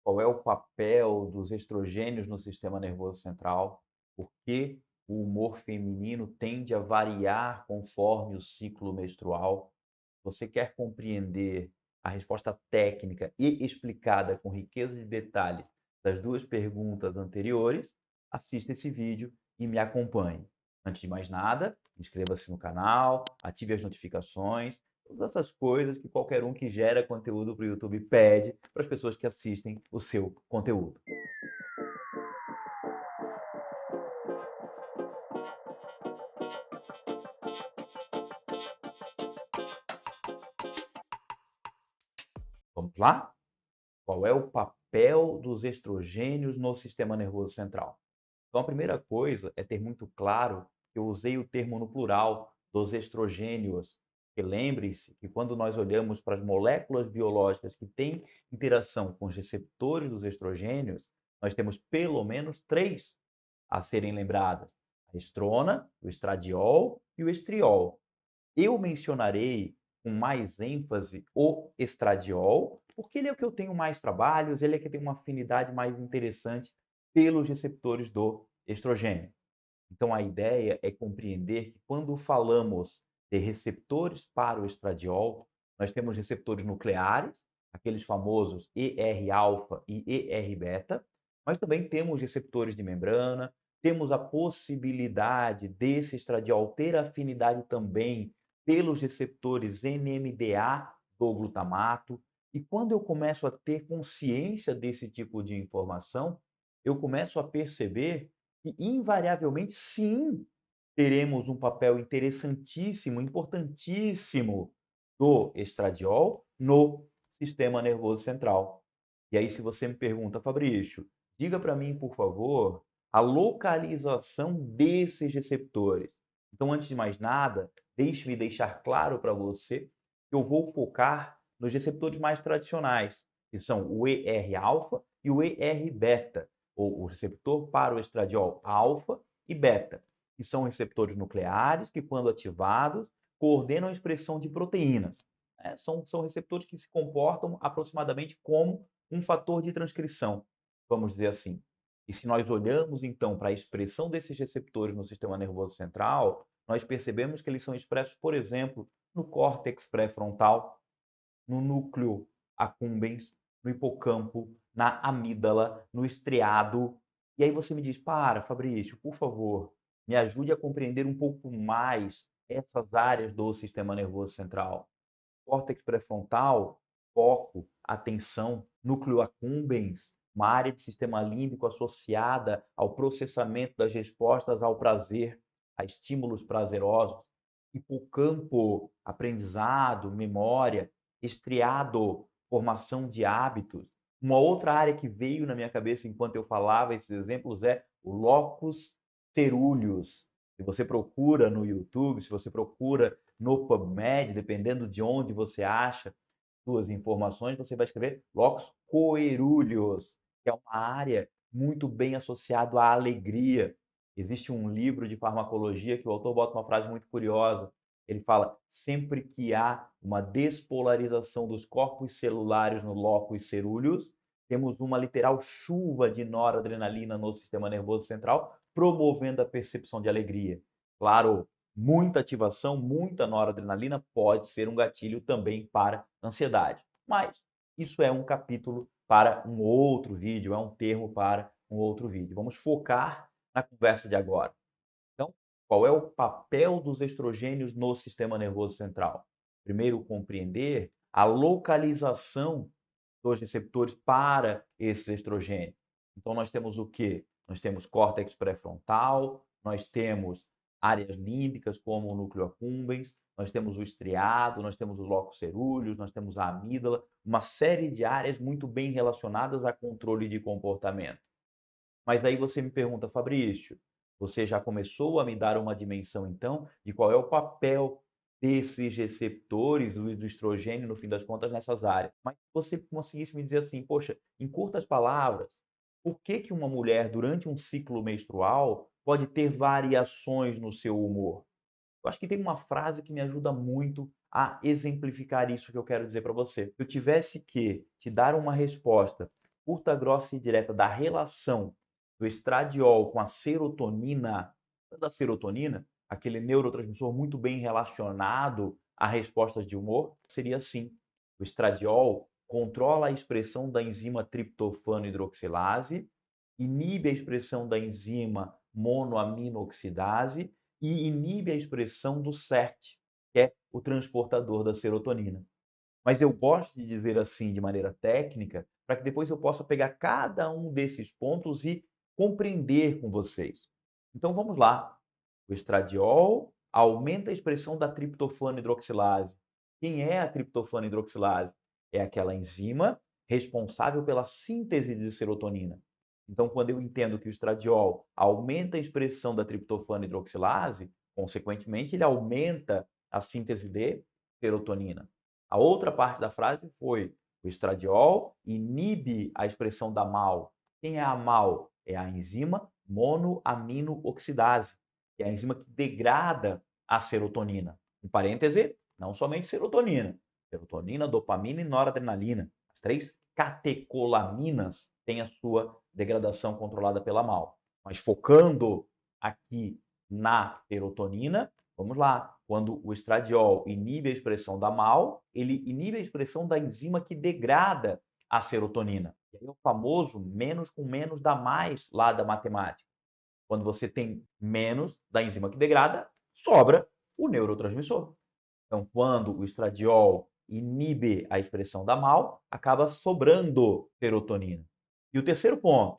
Qual é o papel dos estrogênios no sistema nervoso central? Por que o humor feminino tende a variar conforme o ciclo menstrual? Você quer compreender a resposta técnica e explicada com riqueza de detalhe das duas perguntas anteriores? Assista esse vídeo e me acompanhe. Antes de mais nada, inscreva-se no canal, ative as notificações, todas essas coisas que qualquer um que gera conteúdo para o YouTube pede para as pessoas que assistem o seu conteúdo. Vamos lá? Qual é o papel dos estrogênios no sistema nervoso central? Então, a primeira coisa é ter muito claro que eu usei o termo no plural dos estrogênios. E lembre-se que quando nós olhamos para as moléculas biológicas que têm interação com os receptores dos estrogênios, nós temos pelo menos três a serem lembradas: a estrona, o estradiol e o estriol. Eu mencionarei com mais ênfase o estradiol, porque ele é o que eu tenho mais trabalhos, ele é que tem uma afinidade mais interessante pelos receptores do estrogênio. Então, a ideia é compreender que quando falamos de receptores para o estradiol, nós temos receptores nucleares, aqueles famosos ER-alfa e ER-beta, mas também temos receptores de membrana, temos a possibilidade desse estradiol ter afinidade também pelos receptores NMDA do glutamato. E quando eu começo a ter consciência desse tipo de informação, eu começo a perceber e, invariavelmente, sim, teremos um papel interessantíssimo, importantíssimo do estradiol no sistema nervoso central. E aí, se você me pergunta: "Fabrício, diga para mim, por favor, a localização desses receptores". Então, antes de mais nada, deixe-me deixar claro para você que eu vou focar nos receptores mais tradicionais, que são o ER-alfa e o ER-beta, ou o receptor para o estradiol alfa e beta, que são receptores nucleares que, quando ativados, coordenam a expressão de proteínas. São receptores que se comportam aproximadamente como um fator de transcrição, vamos dizer assim. E se nós olhamos, então, para a expressão desses receptores no sistema nervoso central, nós percebemos que eles são expressos, por exemplo, no córtex pré-frontal, no núcleo accumbens, no hipocampo, na amígdala, no estriado. E aí você me diz: "Para, Fabrício, por favor, me ajude a compreender um pouco mais essas áreas do sistema nervoso central". Córtex pré-frontal, foco, atenção, núcleo accumbens, uma área de sistema límbico associada ao processamento das respostas ao prazer, a estímulos prazerosos. Hipocampo, aprendizado, memória. Estriado, formação de hábitos. Uma outra área que veio na minha cabeça enquanto eu falava esses exemplos é o locus coeruleus. Se você procura no YouTube, se você procura no PubMed, dependendo de onde você acha suas informações, você vai escrever locus coeruleus, que é uma área muito bem associada à alegria. Existe um livro de farmacologia que o autor bota uma frase muito curiosa. Ele fala: sempre que há uma despolarização dos corpos celulares no locus coeruleus, temos uma literal chuva de noradrenalina no sistema nervoso central, promovendo a percepção de alegria. Claro, muita ativação, muita noradrenalina pode ser um gatilho também para ansiedade. Mas isso é um capítulo para um outro vídeo, é um termo para um outro vídeo. Vamos focar na conversa de agora. Então, qual é o papel dos estrogênios no sistema nervoso central? Primeiro, compreender a localização dos receptores para esses estrogênios. Então, nós temos o quê? Nós temos córtex pré-frontal, nós temos áreas límbicas, como o núcleo accumbens, nós temos o estriado, nós temos os locus coeruleus, nós temos a amígdala, uma série de áreas muito bem relacionadas a controle de comportamento. Mas aí você me pergunta: "Fabrício, você já começou a me dar uma dimensão, então, de qual é o papel desses receptores do estrogênio, no fim das contas, nessas áreas". Mas se você conseguisse me dizer assim: "Poxa, em curtas palavras, por que que uma mulher, durante um ciclo menstrual, pode ter variações no seu humor?". Eu acho que tem uma frase que me ajuda muito a exemplificar isso que eu quero dizer para você. Se eu tivesse que te dar uma resposta curta, grossa e direta da relação do estradiol com a serotonina, da serotonina, aquele neurotransmissor muito bem relacionado a respostas de humor, seria assim: o estradiol controla a expressão da enzima triptofano hidroxilase, inibe a expressão da enzima monoamino-oxidase e inibe a expressão do SERT, que é o transportador da serotonina. Mas eu gosto de dizer assim de maneira técnica, para que depois eu possa pegar cada um desses pontos e compreender com vocês. Então vamos lá. O estradiol aumenta a expressão da triptofano hidroxilase. Quem é a triptofano hidroxilase? É aquela enzima responsável pela síntese de serotonina. Então, quando eu entendo que o estradiol aumenta a expressão da triptofano hidroxilase, consequentemente, ele aumenta a síntese de serotonina. A outra parte da frase foi: o estradiol inibe a expressão da MAO. Quem é a MAO? É a enzima monoamino-oxidase, que é a enzima que degrada a serotonina. Em parêntese, não somente serotonina, serotonina, dopamina e noradrenalina. As três catecolaminas têm a sua degradação controlada pela MAO. Mas focando aqui na serotonina, vamos lá. Quando o estradiol inibe a expressão da MAO, ele inibe a expressão da enzima que degrada a serotonina. E aí é o famoso menos com menos dá mais lá da matemática. Quando você tem menos da enzima que degrada, sobra o neurotransmissor. Então, quando o estradiol inibe a expressão da MAO, acaba sobrando serotonina. E o terceiro ponto,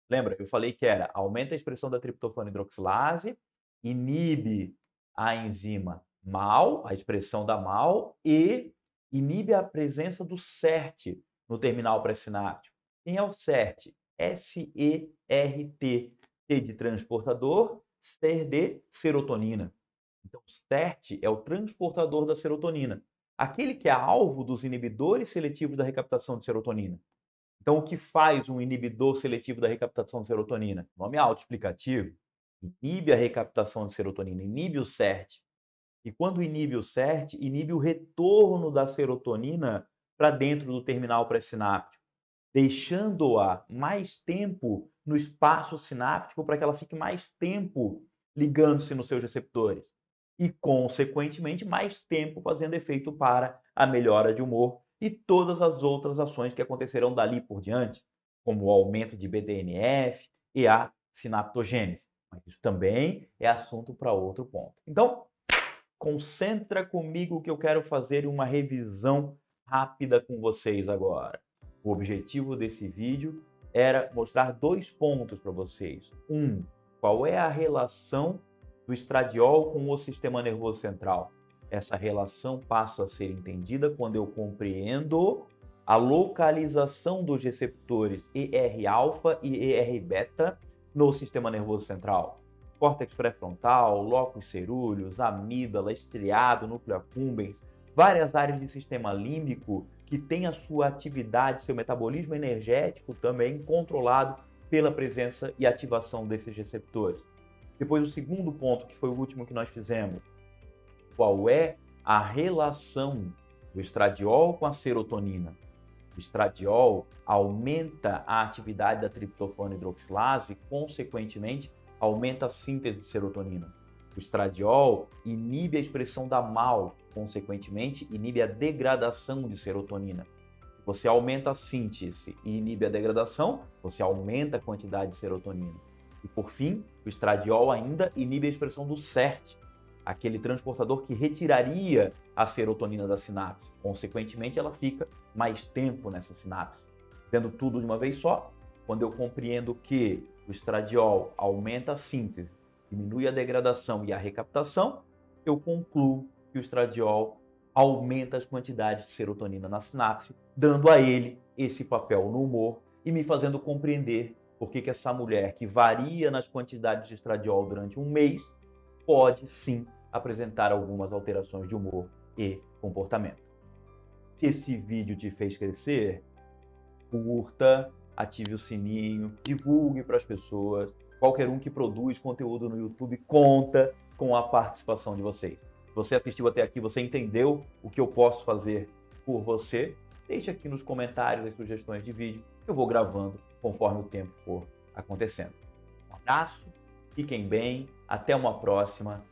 lembra, eu falei que era aumenta a expressão da triptofano hidroxilase, inibe a enzima MAO, a expressão da MAO, e inibe a presença do SERT no terminal pré-sináptico. Quem é o SERT? S-E-R-T. T de transportador, SER de serotonina. Então, o SERT é o transportador da serotonina, aquele que é alvo dos inibidores seletivos da recaptação de serotonina. Então, o que faz um inibidor seletivo da recaptação de serotonina? Nome autoexplicativo. Inibe a recaptação de serotonina, inibe o SERT. E quando inibe o SERT, inibe o retorno da serotonina para dentro do terminal pré-sináptico, deixando-a mais tempo no espaço sináptico para que ela fique mais tempo ligando-se nos seus receptores e, consequentemente, mais tempo fazendo efeito para a melhora de humor e todas as outras ações que acontecerão dali por diante, como o aumento de BDNF e a sinaptogênese. Mas isso também é assunto para outro ponto. Então, concentra comigo que eu quero fazer uma revisão rápida com vocês agora. O objetivo desse vídeo era mostrar 2 pontos para vocês. Qual é a relação do estradiol com o sistema nervoso central? Essa relação passa a ser entendida quando eu compreendo a localização dos receptores ER-alfa e ER-beta no sistema nervoso central. Córtex pré-frontal, lóculos cerúleos, amígdala, estriado, núcleo accumbens, várias áreas do sistema límbico que têm a sua atividade, seu metabolismo energético também controlado pela presença e ativação desses receptores. Depois, o segundo ponto, que foi o último que nós fizemos, qual é a relação do estradiol com a serotonina? O estradiol aumenta a atividade da triptofano hidroxilase, consequentemente, aumenta a síntese de serotonina. O estradiol inibe a expressão da MAO, consequentemente, inibe a degradação de serotonina. Se você aumenta a síntese e inibe a degradação, você aumenta a quantidade de serotonina. E, por fim, o estradiol ainda inibe a expressão do SERT, aquele transportador que retiraria a serotonina da sinapse. Consequentemente, ela fica mais tempo nessa sinapse. Dizendo tudo de uma vez só, quando eu compreendo que o estradiol aumenta a síntese, diminui a degradação e a recaptação, eu concluo que o estradiol aumenta as quantidades de serotonina na sinapse, dando a ele esse papel no humor e me fazendo compreender por que essa mulher que varia nas quantidades de estradiol durante um mês pode sim apresentar algumas alterações de humor e comportamento. Se esse vídeo te fez crescer, curta, ative o sininho, divulgue para as pessoas. Qualquer um que produz conteúdo no YouTube conta com a participação de vocês. Se você assistiu até aqui, você entendeu o que eu posso fazer por você? Deixe aqui nos comentários as sugestões de vídeo eu vou gravando conforme o tempo for acontecendo. Um abraço, fiquem bem, até uma próxima